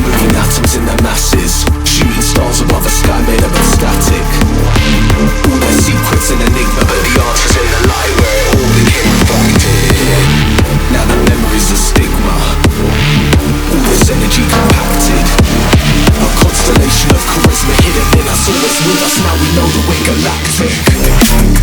Moving atoms in their masses, shooting stars above a sky made up of static. All their secrets an enigma, but the answer's in the light where it all became reflected. Now the memory's a stigma, all this energy compacted. A constellation of charisma hidden in us, always with us. Now we know that we're galactic.